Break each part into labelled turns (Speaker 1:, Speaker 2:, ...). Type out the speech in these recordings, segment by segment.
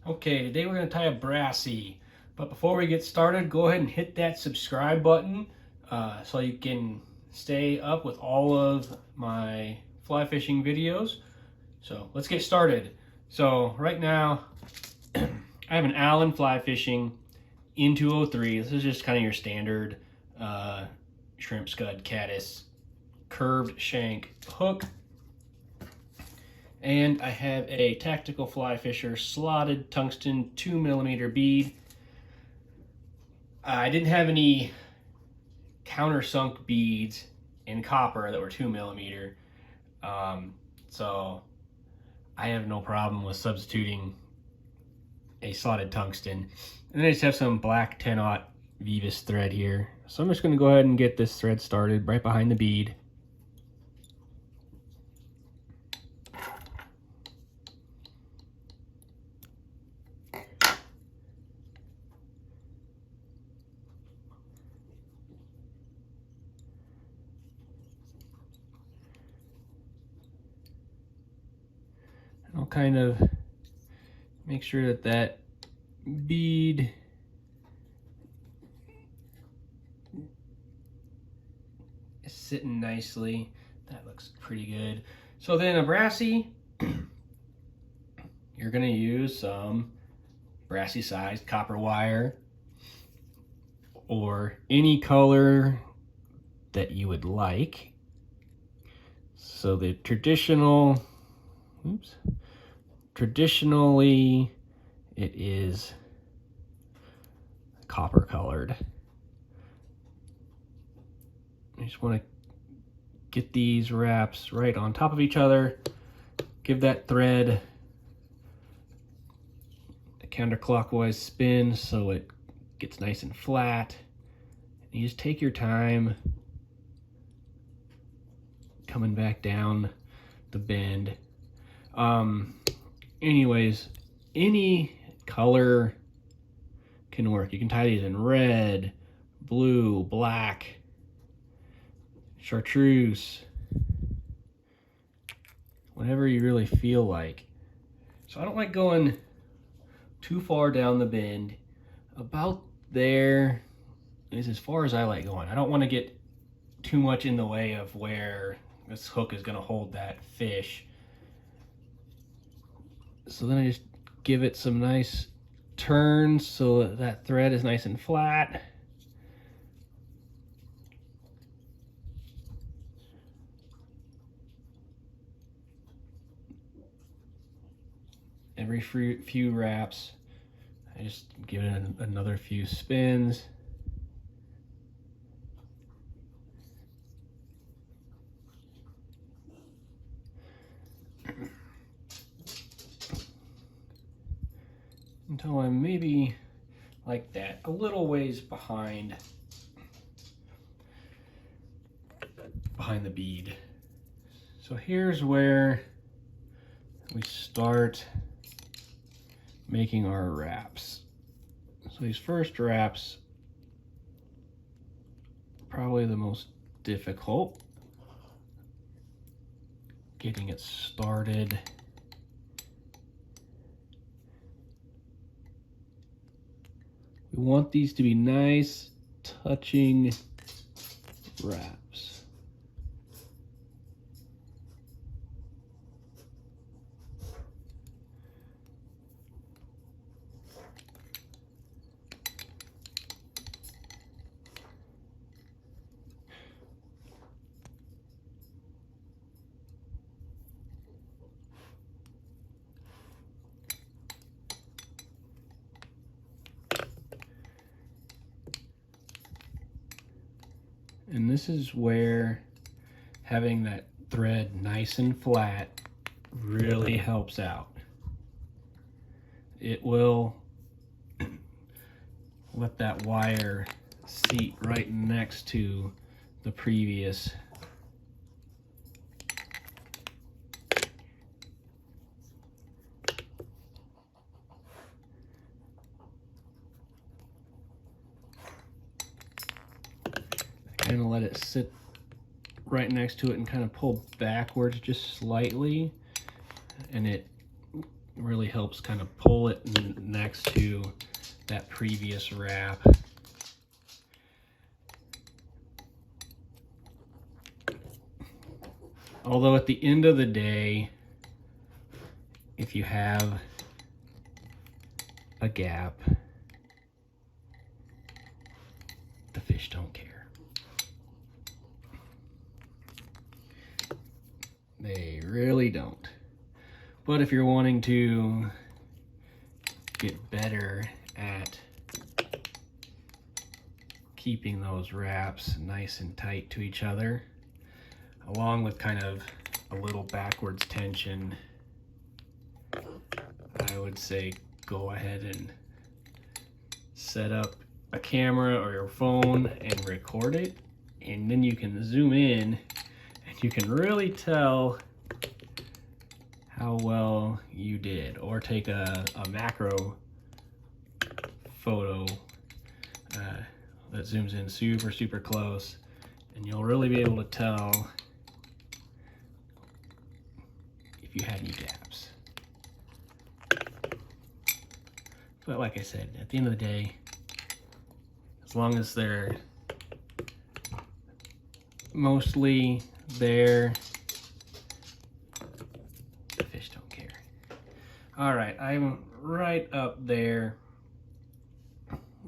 Speaker 1: Okay, today we're going to tie a Brassie. But before we get started, go ahead and hit that subscribe button so you can stay up with all of my fly fishing videos. So let's get started. So right now, I have an Allen fly fishing in 203. This is just kind of your standard shrimp scud caddis curved shank hook. And I have a Tactical Fly Fisher slotted tungsten 2mm bead. I didn't have any countersunk beads in copper that were 2mm, so I have no problem with substituting a slotted tungsten. And then I just have some black 10-aught Veevus thread here. So I'm just going to go ahead and get this thread started right behind the bead. I'll kind of make sure that that bead is sitting nicely. That looks pretty good. So then a Brassie, you're gonna use some Brassie sized copper wire or any color that you would like. So the traditionally it is copper colored. I just want to get these wraps right on top of each other, give that thread a counterclockwise spin so it gets nice and flat. And you just take your time coming back down the bend. Anyways, any color can work. You can tie these in red, blue, black, chartreuse, whatever you really feel like. So I don't like going too far down the bend. About there is as far as I like going. I don't want to get too much in the way of where this hook is going to hold that fish. So then I just give it some nice turns so that that thread is nice and flat. Every few wraps, I just give it another few spins. Until I'm maybe like that, a little ways behind the bead. So here's where we start making our wraps. So these first wraps, probably the most difficult, getting it started. We want these to be nice, touching wraps. And this is where having that thread nice and flat really helps out. It will let that wire seat right next to the previous kind of let it sit right next to it and kind of pull backwards just slightly, and it really helps kind of pull it next to that previous wrap. Although at the end of the day, if you have a gap, the fish don't care. They really don't. But if you're wanting to get better at keeping those wraps nice and tight to each other, along with kind of a little backwards tension, I would say go ahead and set up a camera or your phone and record it, and then you can zoom in and you can really tell how well you did, or take a macro photo that zooms in super close, and you'll really be able to tell if you had any gaps. But like I said, at the end of the day, as long as they're mostly there, the fish don't care. All right, I'm right up there,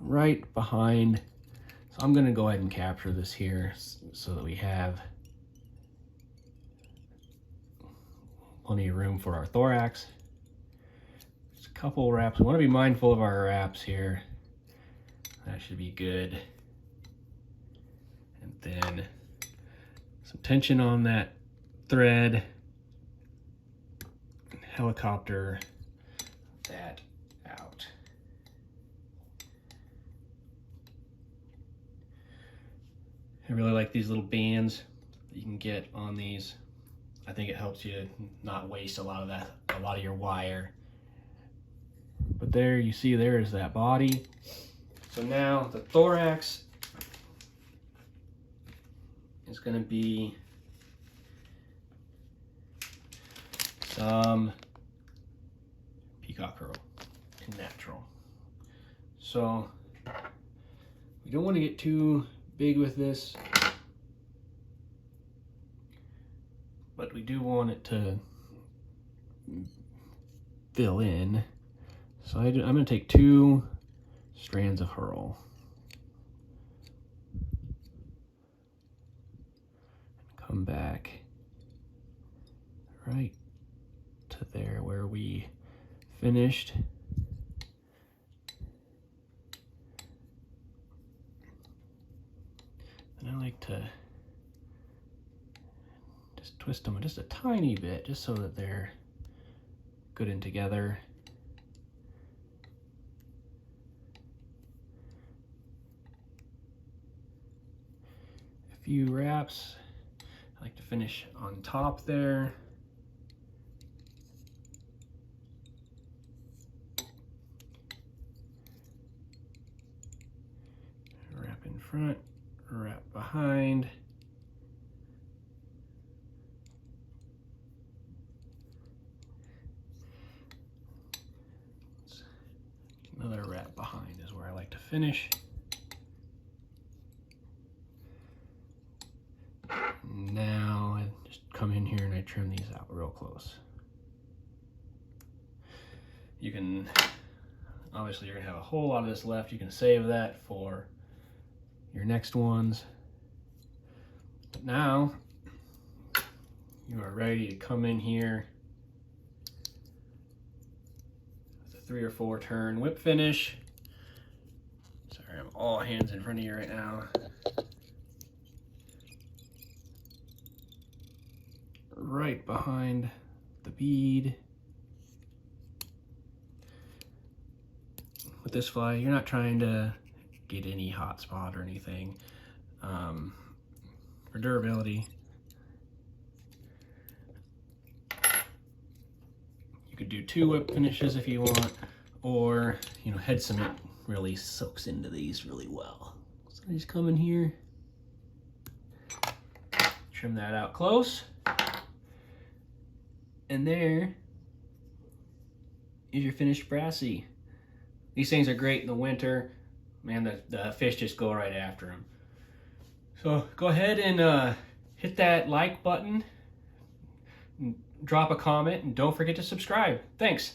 Speaker 1: right behind. So I'm gonna go ahead and capture this here so that we have plenty of room for our thorax. Just a couple wraps. We want to be mindful of our wraps here. That should be good. And then some tension on that thread. And helicopter that out. I really like these little bands that you can get on these. I think it helps you not waste a lot of your wire. But there you see, there is that body. So now the thorax is going to be some Peacock Hearl and natural. So we don't want to get too big with this, but we do want it to fill in. So I'm going to take 2 strands of Hearl. Come back right to there where we finished. And I like to just twist them just a tiny bit, just so that they're good and together. A few wraps. I like to finish on top there. Wrap in front, wrap behind. Another wrap behind is where I like to finish. Now I just come in here and I trim these out real close. You can, obviously you're gonna have a whole lot of this left. You can save that for your next ones. But now you are ready to come in here with a 3 or 4 turn whip finish. Sorry, I'm all hands in front of you right now. Right behind the bead. With this fly, you're not trying to get any hot spot or anything. For durability, you could do 2 whip finishes if you want, or head cement really soaks into these really well. So I just come in here, trim that out close. And there is your finished Brassie. These things are great in the winter. Man, the fish just go right after them. So go ahead and hit that like button, drop a comment, and don't forget to subscribe. Thanks.